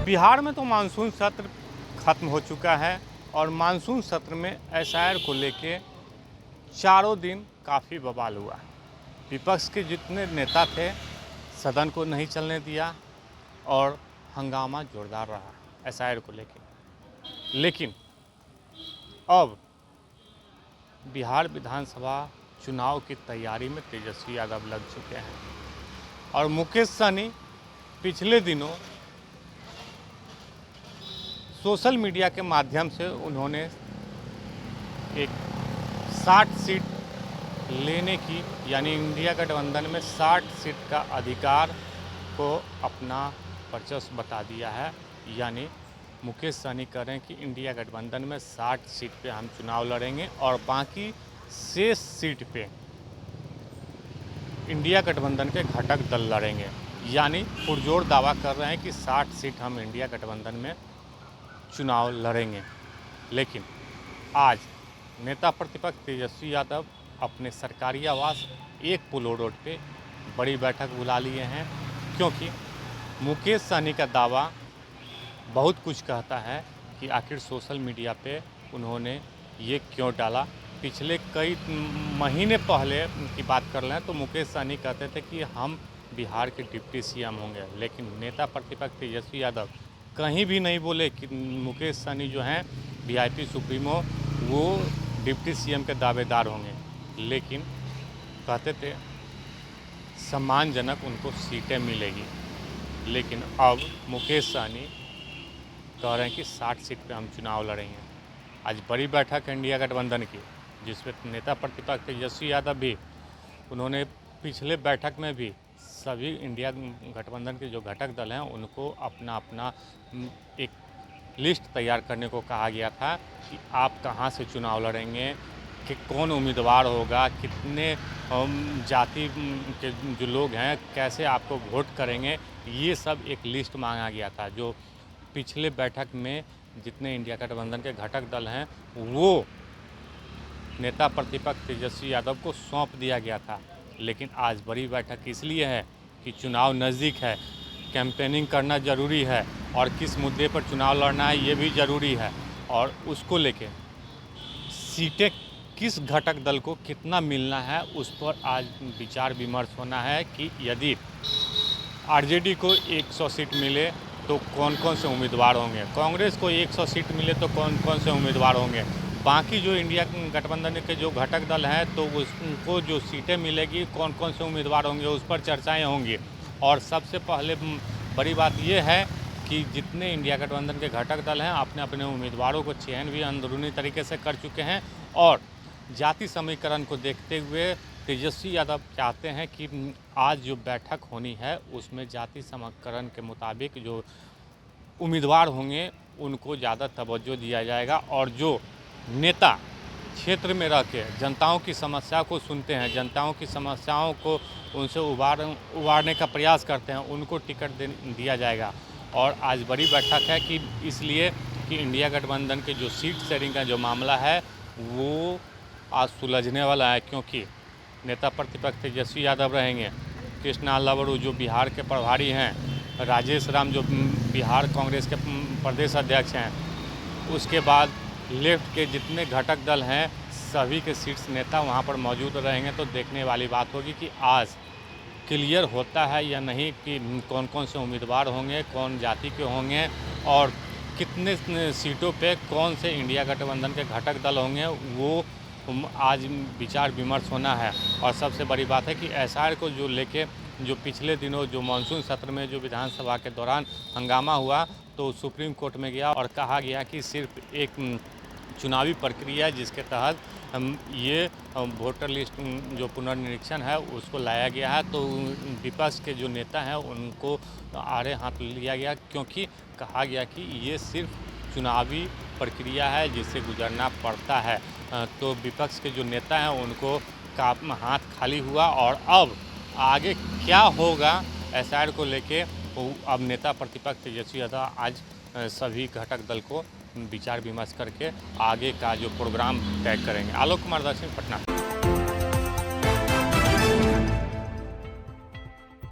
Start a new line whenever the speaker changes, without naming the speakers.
बिहार में तो मानसून सत्र खत्म हो चुका है और मानसून सत्र में एसआईआर को लेके चारों दिन काफ़ी बवाल हुआ। विपक्ष के जितने नेता थे सदन को नहीं चलने दिया और हंगामा जोरदार रहा एसआईआर को लेके। लेकिन अब बिहार विधानसभा चुनाव की तैयारी में तेजस्वी यादव लग चुके हैं और मुकेश सहनी पिछले दिनों सोशल मीडिया के माध्यम से उन्होंने एक 60 सीट लेने की यानी इंडिया गठबंधन में 60 सीट का अधिकार को अपना वर्चस्व बता दिया है। यानी मुकेश सहनी कह रहे हैं कि इंडिया गठबंधन में 60 सीट पे हम चुनाव लड़ेंगे और बाकी शेष सीट पे इंडिया गठबंधन के घटक दल लड़ेंगे। यानी पुरजोर दावा कर रहे हैं कि 60 सीट हम इंडिया गठबंधन में चुनाव लड़ेंगे। लेकिन आज नेता प्रतिपक्ष तेजस्वी यादव अपने सरकारी आवास एक पोलो रोड पे बड़ी बैठक बुला लिए हैं, क्योंकि मुकेश सहनी का दावा बहुत कुछ कहता है कि आखिर सोशल मीडिया पे उन्होंने ये क्यों डाला। पिछले कई महीने पहले की बात कर लें तो मुकेश सहनी कहते थे कि हम बिहार के डिप्टी सीएम होंगे, लेकिन नेता प्रतिपक्ष तेजस्वी यादव कहीं भी नहीं बोले कि मुकेश सहनी जो हैं वीआईपी सुप्रीमो वो डिप्टी सीएम के दावेदार होंगे। लेकिन कहते थे सम्मानजनक उनको सीटें मिलेगी। लेकिन अब मुकेश सहनी कह रहे हैं कि 60 सीट पे हम चुनाव लड़ेंगे। आज बड़ी बैठक है इंडिया गठबंधन की, जिसमें नेता प्रतिपक्ष तेजस्वी यादव भी उन्होंने पिछले बैठक में भी सभी इंडिया गठबंधन के जो घटक दल हैं उनको अपना अपना एक लिस्ट तैयार करने को कहा गया था कि आप कहां से चुनाव लड़ेंगे, कि कौन उम्मीदवार होगा, कितने जाति के जो लोग हैं कैसे आपको वोट करेंगे, ये सब एक लिस्ट मांगा गया था। जो पिछले बैठक में जितने इंडिया गठबंधन के घटक दल हैं वो नेता प्रतिपक्ष तेजस्वी यादव को सौंप दिया गया था। लेकिन आज बड़ी बैठक इसलिए है कि चुनाव नज़दीक है, कैंपेनिंग करना ज़रूरी है और किस मुद्दे पर चुनाव लड़ना है ये भी ज़रूरी है, और उसको लेके सीटें किस घटक दल को कितना मिलना है उस पर आज विचार विमर्श होना है कि यदि आरजेडी को 100 सीट मिले तो कौन कौन से उम्मीदवार होंगे, कांग्रेस को 100 सीट मिले तो कौन कौन से उम्मीदवार होंगे, बाकी जो इंडिया गठबंधन के जो घटक दल हैं तो उसको जो सीटें मिलेगी कौन कौन से उम्मीदवार होंगे उस पर चर्चाएं होंगी। और सबसे पहले बड़ी बात यह है कि जितने इंडिया गठबंधन के घटक दल हैं अपने अपने उम्मीदवारों को चयन भी अंदरूनी तरीके से कर चुके हैं और जाति समीकरण को देखते हुए तेजस्वी यादव चाहते हैं कि आज जो बैठक होनी है उसमें जाति समीकरण के मुताबिक जो उम्मीदवार होंगे उनको ज़्यादा तवज्जो दिया जाएगा और जो नेता क्षेत्र में रह के जनताओं की समस्या को सुनते हैं, जनताओं की समस्याओं को उनसे उबारने का प्रयास करते हैं, उनको टिकट दिया जाएगा। और आज बड़ी बैठक है कि इसलिए कि इंडिया गठबंधन के जो सीट शेयरिंग का जो मामला है वो आज सुलझने वाला है, क्योंकि नेता प्रतिपक्ष तेजस्वी यादव रहेंगे, कृष्णा लवरू जो बिहार के प्रभारी हैं, राजेश राम जो बिहार कांग्रेस के प्रदेश अध्यक्ष हैं, उसके बाद लेफ्ट के जितने घटक दल हैं सभी के सीट्स नेता वहां पर मौजूद रहेंगे। तो देखने वाली बात होगी कि आज क्लियर होता है या नहीं कि कौन कौन से उम्मीदवार होंगे, कौन जाति के होंगे और कितने सीटों पे कौन से इंडिया गठबंधन के घटक दल होंगे, वो आज विचार विमर्श होना है। और सबसे बड़ी बात है कि एसआईआर को जो लेके जो पिछले दिनों जो मानसून सत्र में जो विधानसभा के दौरान हंगामा हुआ तो सुप्रीम कोर्ट में गया और कहा गया कि सिर्फ एक चुनावी प्रक्रिया जिसके तहत ये वोटर लिस्ट जो पुनर्निरीक्षण है उसको लाया गया है। तो विपक्ष के जो नेता हैं उनको आड़े हाथ लिया गया, क्योंकि कहा गया कि ये सिर्फ चुनावी प्रक्रिया है जिससे गुजरना पड़ता है। तो विपक्ष के जो नेता हैं उनको का हाथ खाली हुआ और अब आगे क्या होगा एसआईआर को लेके अब नेता प्रतिपक्ष तेजस्वी यादव आज सभी घटक दल को विचार विमर्श करके आगे का जो प्रोग्राम तय करेंगे। आलोक कुमार दर्शन, पटना।